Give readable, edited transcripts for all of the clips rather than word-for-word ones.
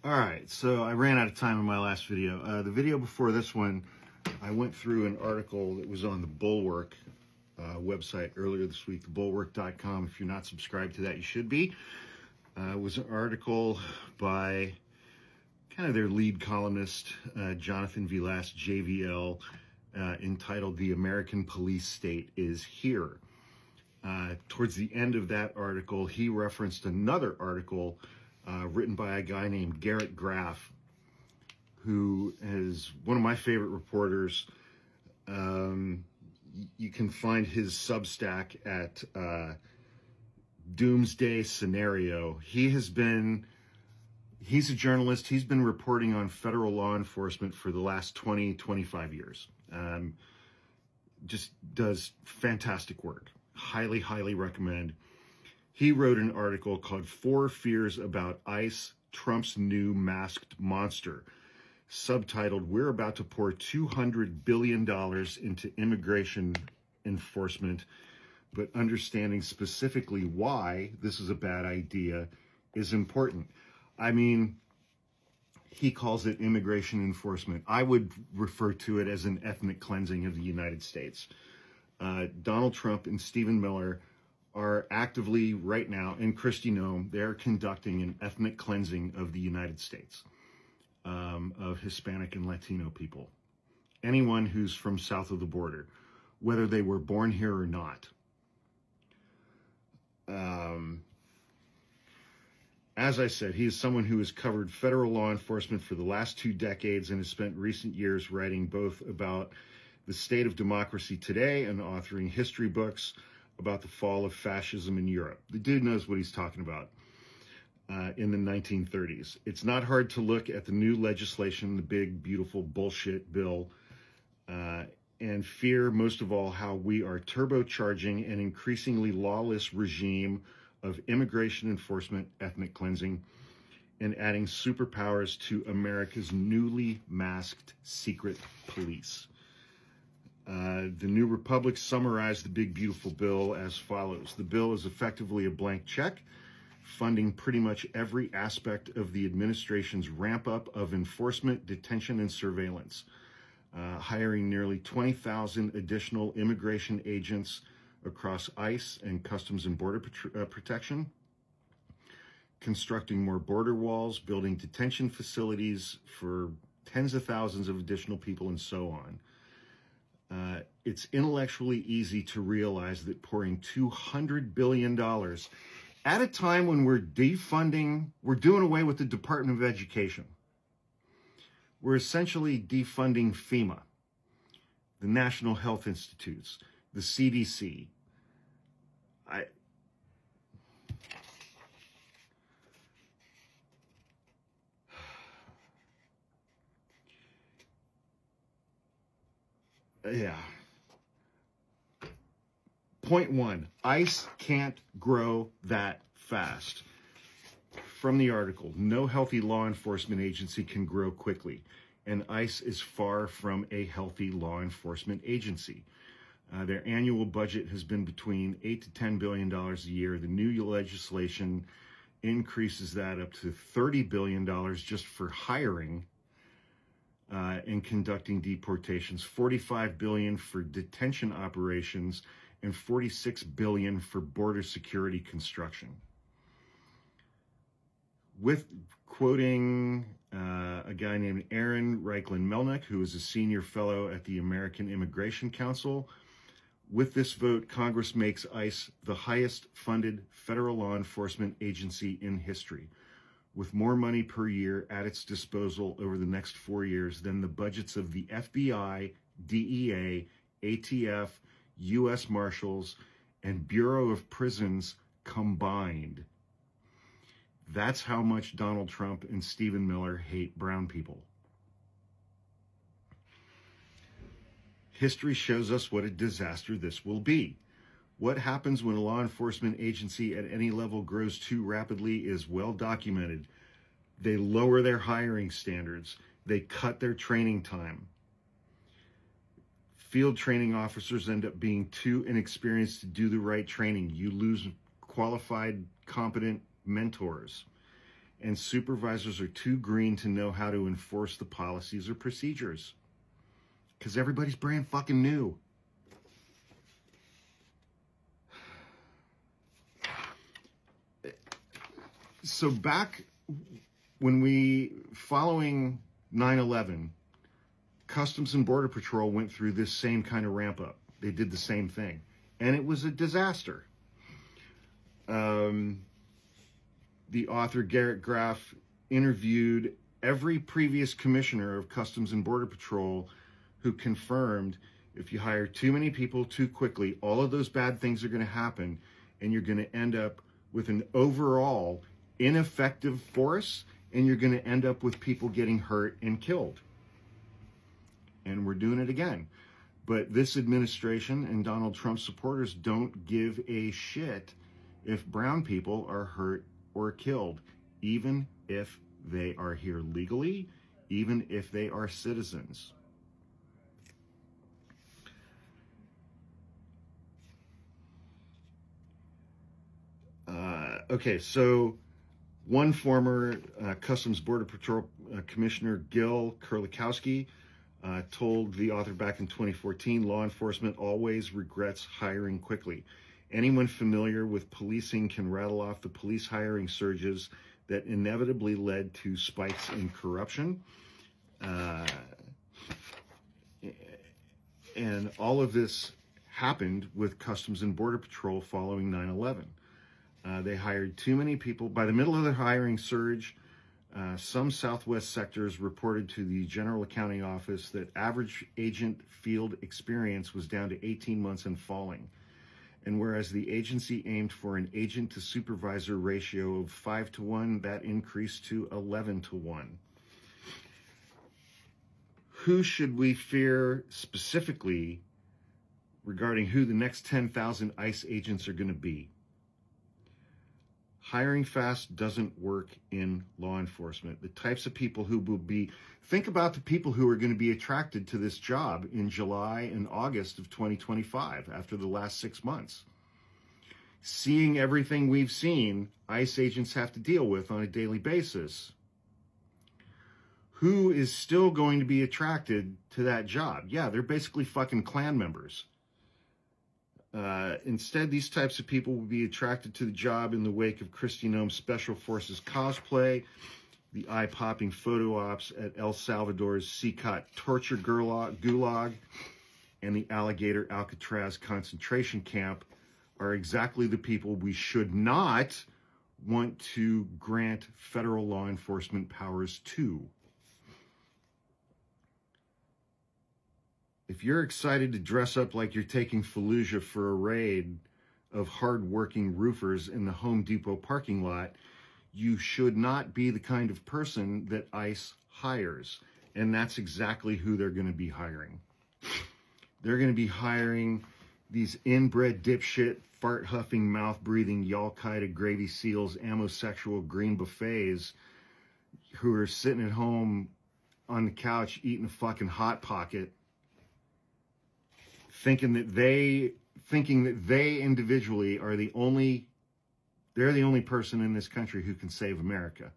All right, so I ran out of time in my last video. The video before this one, I went through an article that was on the Bullwork website earlier this week, thebulwark.com. If you're not subscribed to that, you should be. It was an article by kind of their lead columnist, Jonathan Vilas, JVL, entitled "The American Police State is Here." Towards the end of that article, he referenced another article written by a guy named Garrett Graff, who is one of my favorite reporters. You can find his Substack at Doomsday Scenario. He's a journalist. He's been reporting on federal law enforcement for the last 25 years. Just does fantastic work. Highly recommend. He wrote an article called "4 Fears About ICE, Trump's New Masked Monster," subtitled, "We're about to pour $200 billion into immigration enforcement, but understanding specifically why this is a bad idea is important." I mean, he calls it immigration enforcement. I would refer to it as an ethnic cleansing of the United States. Donald Trump and Stephen Miller are actively right now, and Kristi Noem, they're conducting an ethnic cleansing of the United States, of Hispanic and Latino people. Anyone who's from south of the border, whether they were born here or not. As I said, he is someone who has covered federal law enforcement for the last 2 decades and has spent recent years writing both about the state of democracy today and authoring history books about the fall of fascism in Europe. The dude knows what he's talking about in the 1930s. It's not hard to look at the new legislation, the big, beautiful bullshit bill, and fear most of all how we are turbocharging an increasingly lawless regime of immigration enforcement, ethnic cleansing, and adding superpowers to America's newly masked secret police. The New Republic summarized the big, beautiful bill as follows. The bill is effectively a blank check, funding pretty much every aspect of the administration's ramp-up of enforcement, detention, and surveillance, hiring nearly 20,000 additional immigration agents across ICE and Customs and Border Protection, constructing more border walls, building detention facilities for tens of thousands of additional people, and so on. It's intellectually easy to realize that pouring $200 billion at a time when we're defunding, we're doing away with the Department of Education. We're essentially defunding FEMA, the National Health Institutes, the CDC. Yeah. Point 1, ICE can't grow that fast. From the article, no healthy law enforcement agency can grow quickly, and ICE is far from a healthy law enforcement agency. Their annual budget has been between $8 to $10 billion a year. The new legislation increases that up to $30 billion just for hiring and conducting deportations, $45 billion for detention operations, and $46 billion for border security construction. With quoting a guy named Aaron Reichlin-Melnick, who is a senior fellow at the American Immigration Council, with this vote, Congress makes ICE the highest funded federal law enforcement agency in history, with more money per year at its disposal over the next 4 years than the budgets of the FBI, DEA, ATF, U.S. Marshals, and Bureau of Prisons combined. That's how much Donald Trump and Stephen Miller hate brown people. History shows us what a disaster this will be. What happens when a law enforcement agency at any level grows too rapidly is well documented. They lower their hiring standards. They cut their training time. Field training officers end up being too inexperienced to do the right training. You lose qualified, competent mentors. and supervisors are too green to know how to enforce the policies or procedures. Because everybody's brand fucking new. So back when following 9/11, Customs and Border Patrol went through this same kind of ramp up. They did the same thing. And it was a disaster. The author, Garrett Graff, interviewed every previous commissioner of Customs and Border Patrol who confirmed if you hire too many people too quickly, all of those bad things are going to happen, and you're going to end up with an overall ineffective force, and you're going to end up with people getting hurt and killed. And we're doing it again. But this administration and Donald Trump supporters don't give a shit if brown people are hurt or killed, even if they are here legally, even if they are citizens. Okay, so one former Customs Border Patrol Commissioner, Gil Kurlikowski, told the author back in 2014, law enforcement always regrets hiring quickly. Anyone familiar with policing can rattle off the police hiring surges that inevitably led to spikes in corruption. And all of this happened with Customs and Border Patrol following 9/11. They hired too many people. By the middle of the hiring surge, some Southwest sectors reported to the General Accounting Office that average agent field experience was down to 18 months and falling. And whereas the agency aimed for an agent to supervisor ratio of 5-to-1, that increased to 11-to-1. Who should we fear specifically regarding who the next 10,000 ICE agents are going to be? Hiring fast doesn't work in law enforcement. The types of people who will think about the people who are going to be attracted to this job in July and August of 2025, after the last 6 months. Seeing everything we've seen, ICE agents have to deal with on a daily basis. Who is still going to be attracted to that job? Yeah, they're basically fucking Klan members. Instead, these types of people will be attracted to the job in the wake of Kristi Noem's Special Forces cosplay, the eye-popping photo ops at El Salvador's Sikot torture gulag, and the alligator Alcatraz concentration camp are exactly the people we should not want to grant federal law enforcement powers to. If you're excited to dress up like you're taking Fallujah for a raid of hard-working roofers in the Home Depot parking lot, you should not be the kind of person that ICE hires. And that's exactly who they're going to be hiring. They're going to be hiring these inbred dipshit, fart-huffing, mouth-breathing, Al-Qaeda gravy seals, amosexual green buffets who are sitting at home on the couch eating a fucking Hot Pocket, thinking that they individually are they're the only person in this country who can save America.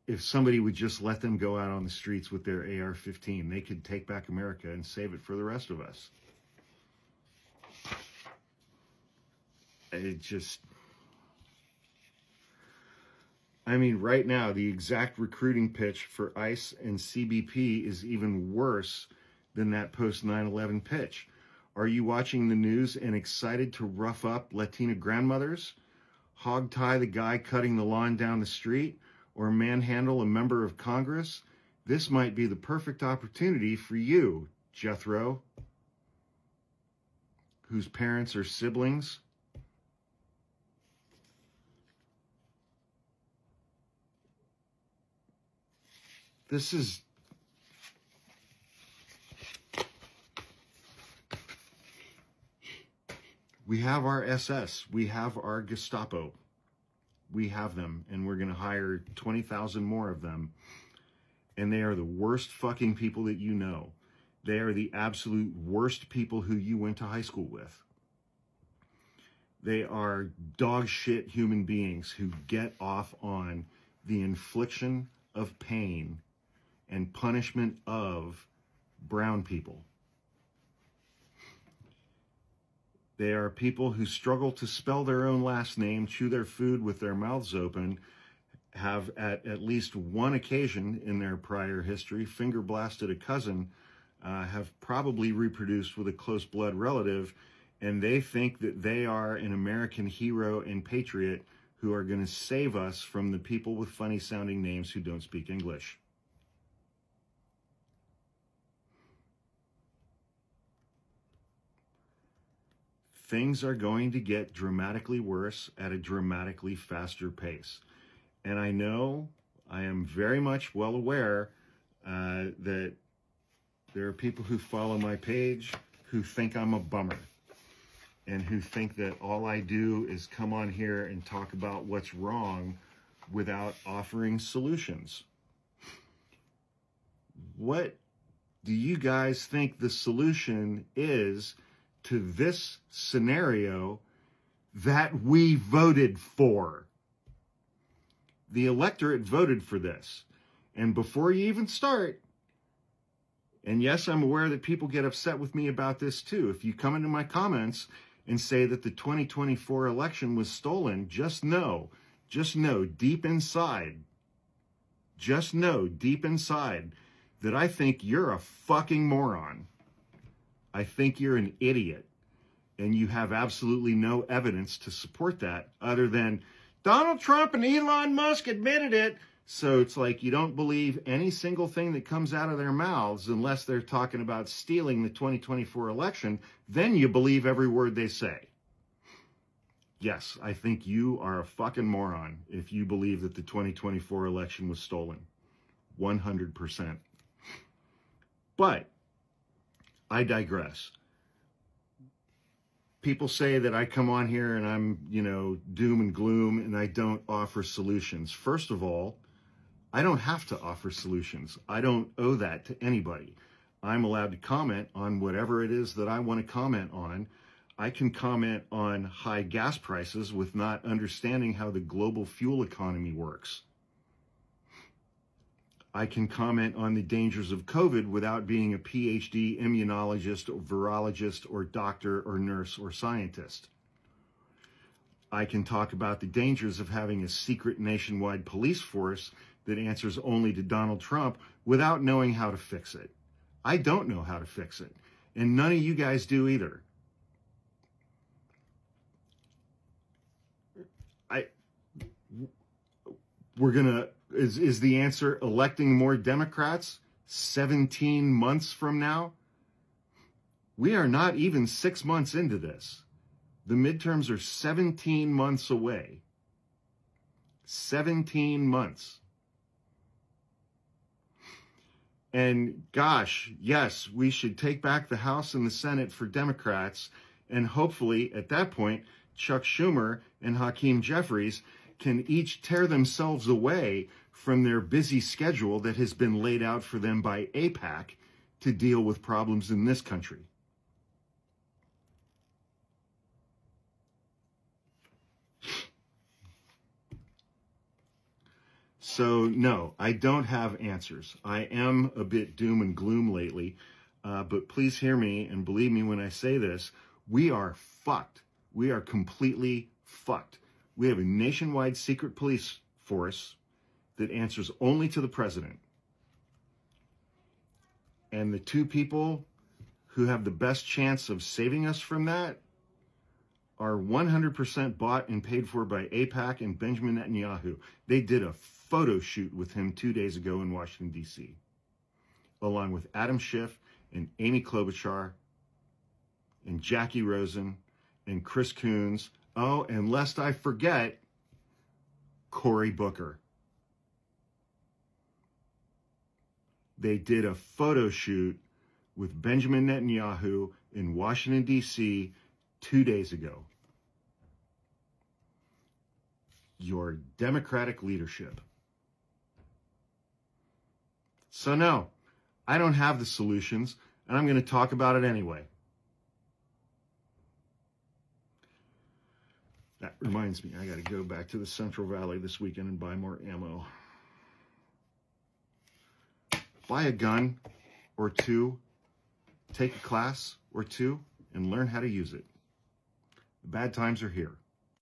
If somebody would just let them go out on the streets with their AR-15, they could take back America and save it for the rest of us. Right now, the exact recruiting pitch for ICE and CBP is even worse than that post-9/11 pitch. Are you watching the news and excited to rough up Latina grandmothers, hog-tie the guy cutting the lawn down the street, or manhandle a member of Congress? This might be the perfect opportunity for you, Jethro, whose parents are siblings. We have our SS, we have our Gestapo, we have them, and we're going to hire 20,000 more of them, and they are the worst fucking people that you know. They are the absolute worst people who you went to high school with. They are dog shit human beings who get off on the infliction of pain and punishment of brown people. They are people who struggle to spell their own last name, chew their food with their mouths open, have at least one occasion in their prior history finger blasted a cousin, have probably reproduced with a close blood relative, and they think that they are an American hero and patriot who are going to save us from the people with funny sounding names who don't speak English. Things are going to get dramatically worse at a dramatically faster pace. And I know, I am very much well aware that there are people who follow my page who think I'm a bummer and who think that all I do is come on here and talk about what's wrong without offering solutions. What do you guys think the solution is to this scenario that we voted for? The electorate voted for this. And before you even start, and yes, I'm aware that people get upset with me about this too. If you come into my comments and say that the 2024 election was stolen, just know deep inside that I think you're a fucking moron. I think you're an idiot, and you have absolutely no evidence to support that other than Donald Trump and Elon Musk admitted it. So it's like you don't believe any single thing that comes out of their mouths unless they're talking about stealing the 2024 election. Then you believe every word they say. Yes, I think you are a fucking moron if you believe that the 2024 election was stolen. 100%. But I digress. People say that I come on here and I'm, doom and gloom and I don't offer solutions. First of all, I don't have to offer solutions. I don't owe that to anybody. I'm allowed to comment on whatever it is that I want to comment on. I can comment on high gas prices with not understanding how the global fuel economy works. I can comment on the dangers of COVID without being a PhD immunologist or virologist or doctor or nurse or scientist. I can talk about the dangers of having a secret nationwide police force that answers only to Donald Trump without knowing how to fix it. I don't know how to fix it, and none of you guys do either. Is the answer electing more Democrats 17 months from now? We are not even 6 months into this. The midterms are 17 months away. 17 months. And gosh, yes, we should take back the House and the Senate for Democrats. And hopefully at that point, Chuck Schumer and Hakeem Jeffries can each tear themselves away from their busy schedule that has been laid out for them by AIPAC to deal with problems in this country. So no, I don't have answers. I am a bit doom and gloom lately, but please hear me and believe me when I say this. We are fucked. We are completely fucked. We have a nationwide secret police force that answers only to the president. And the two people who have the best chance of saving us from that are 100% bought and paid for by AIPAC and Benjamin Netanyahu. They did a photo shoot with him 2 days ago in Washington, D.C., along with Adam Schiff and Amy Klobuchar and Jackie Rosen and Chris Coons. Oh, and lest I forget, Cory Booker. They did a photo shoot with Benjamin Netanyahu in Washington, D.C. 2 days ago. Your Democratic leadership. So no, I don't have the solutions, and I'm going to talk about it anyway. That reminds me, I got to go back to the Central Valley this weekend and buy more ammo. Buy a gun or two, take a class or two, and learn how to use it. The bad times are here.